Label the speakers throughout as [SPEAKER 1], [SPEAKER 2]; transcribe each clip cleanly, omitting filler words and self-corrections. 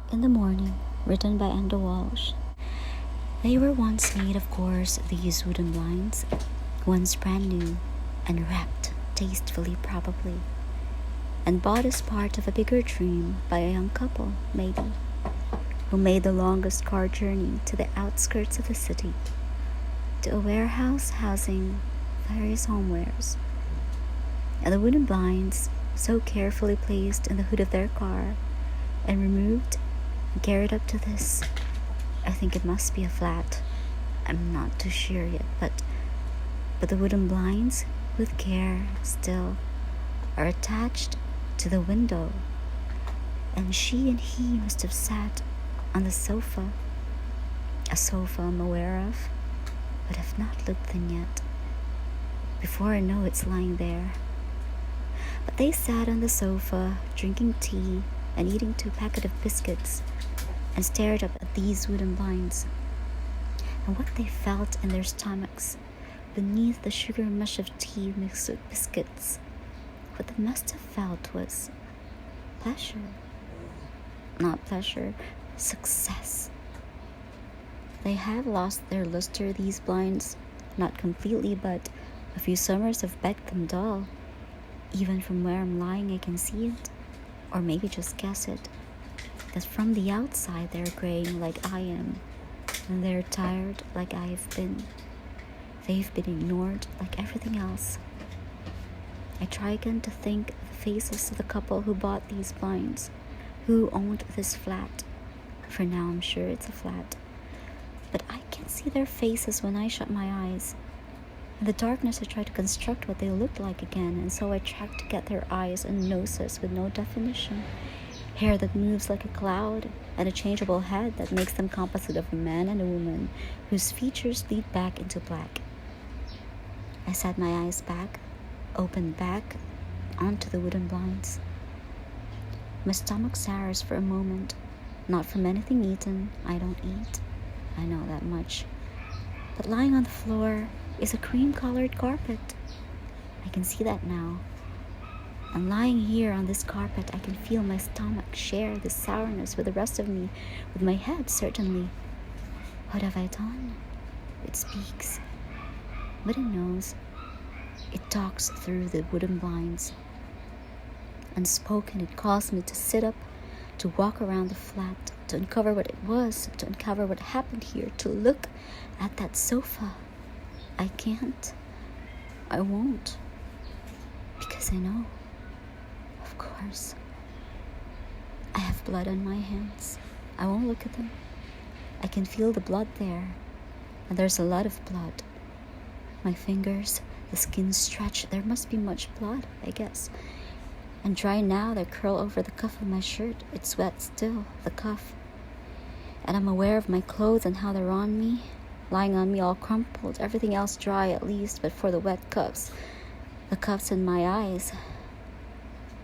[SPEAKER 1] In the Morning, written by Enda Walsh. They were once made of course, these wooden blinds, once brand new and wrapped tastefully probably, and bought as part of a bigger dream by a young couple, maybe, who made the longest car journey to the outskirts of the city, to a warehouse housing various homewares. And the wooden blinds, so carefully placed in the hood of their car and removed and carried up to this, I think it must be a flat. I'm not too sure yet, but the wooden blinds, with care still, are attached to the window, and she and he must have sat on the sofa, a sofa I'm aware of, but have not looked in yet. Before I know it's lying there. But they sat on the sofa, drinking tea and eating 2 packets of biscuits, and stared up at these wooden blinds, and what they felt in their stomachs beneath the sugar mush of tea mixed with biscuits, what they must have felt was pleasure. Not pleasure, success. They have lost their luster, these blinds, not completely, but a few summers have begged them dull. Even from where I'm lying I can see it, or maybe just guess it, that from the outside they're graying like I am, and they're tired like I have been. They've been ignored like everything else. I try again to think of the faces of the couple who bought these blinds, who owned this flat. For now I'm sure it's a flat. But I can't see their faces when I shut my eyes. In the darkness I try to construct what they looked like again, and so I try to get their eyes and noses with no definition. Hair that moves like a cloud, and a changeable head that makes them composite of a man and a woman whose features lead back into black. I set my eyes back, opened back, onto the wooden blinds. My stomach sours for a moment, not from anything eaten. I don't eat, I know that much. But lying on the floor is a cream-colored carpet. I can see that now. And lying here on this carpet, I can feel my stomach share this sourness with the rest of me, with my head, certainly. What have I done? It speaks. But it knows. It talks through the wooden blinds. Unspoken, it caused me to sit up, to walk around the flat, to uncover what it was, to uncover what happened here, to look at that sofa. I can't. I won't. Because I know. Of course. I have blood on my hands. I won't look at them. I can feel the blood there. And there's a lot of blood. My fingers, the skin stretched. There must be much blood, I guess. And dry now, they curl over the cuff of my shirt. It's wet still, the cuff. And I'm aware of my clothes and how they're on me, lying on me all crumpled, everything else dry at least, but for the wet cuffs. The cuffs in my eyes.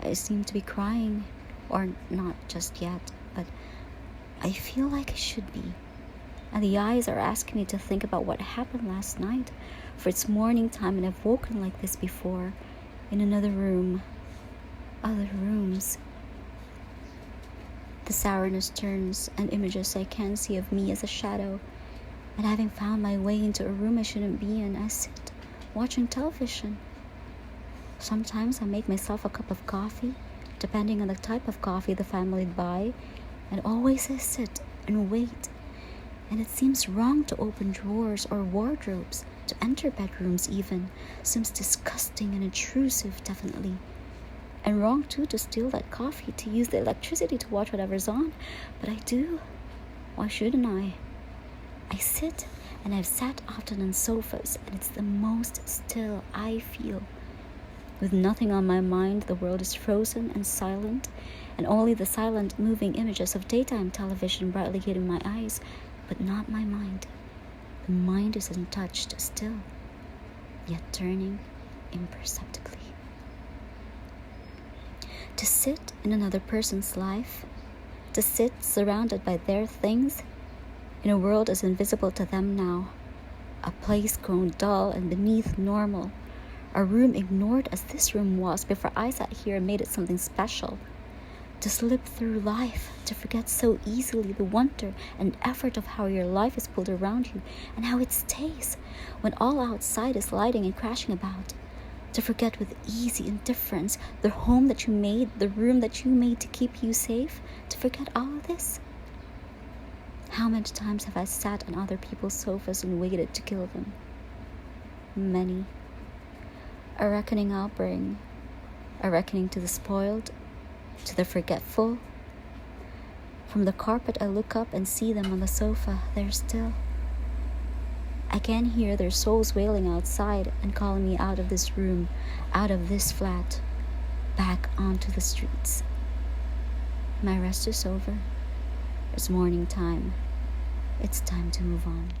[SPEAKER 1] I seem to be crying, or not just yet, but I feel like I should be. And the eyes are asking me to think about what happened last night, for it's morning time and I've woken like this before, in another room, other rooms. The sourness turns, and images I can see of me as a shadow, and having found my way into a room I shouldn't be in, I sit, watching television. Sometimes I make myself a cup of coffee, depending on the type of coffee the family'd buy, and always I sit and wait. And it seems wrong to open drawers or wardrobes, to enter bedrooms even. Seems disgusting and intrusive, definitely. And wrong too to steal that coffee, to use the electricity to watch whatever's on. But I do. Why shouldn't I? I sit, and I've sat often on sofas, and it's the most still I feel. With nothing on my mind, the world is frozen and silent, and only the silent, moving images of daytime television brightly hitting my eyes, but not my mind. The mind is untouched still, yet turning imperceptibly. To sit in another person's life, to sit surrounded by their things, in a world as invisible to them now, a place grown dull and beneath normal, a room ignored as this room was before I sat here and made it something special, to slip through life, to forget so easily the wonder and effort of how your life is pulled around you and how it stays when all outside is sliding and crashing about, to forget with easy indifference the home that you made, the room that you made to keep you safe, to forget all of this. How many times have I sat on other people's sofas and waited to kill them? Many. A reckoning I'll bring, a reckoning to the spoiled, to the forgetful. From the carpet I look up and see them on the sofa, there still. I can hear their souls wailing outside and calling me out of this room, out of this flat, back onto the streets. My rest is over. It's morning time. It's time to move on.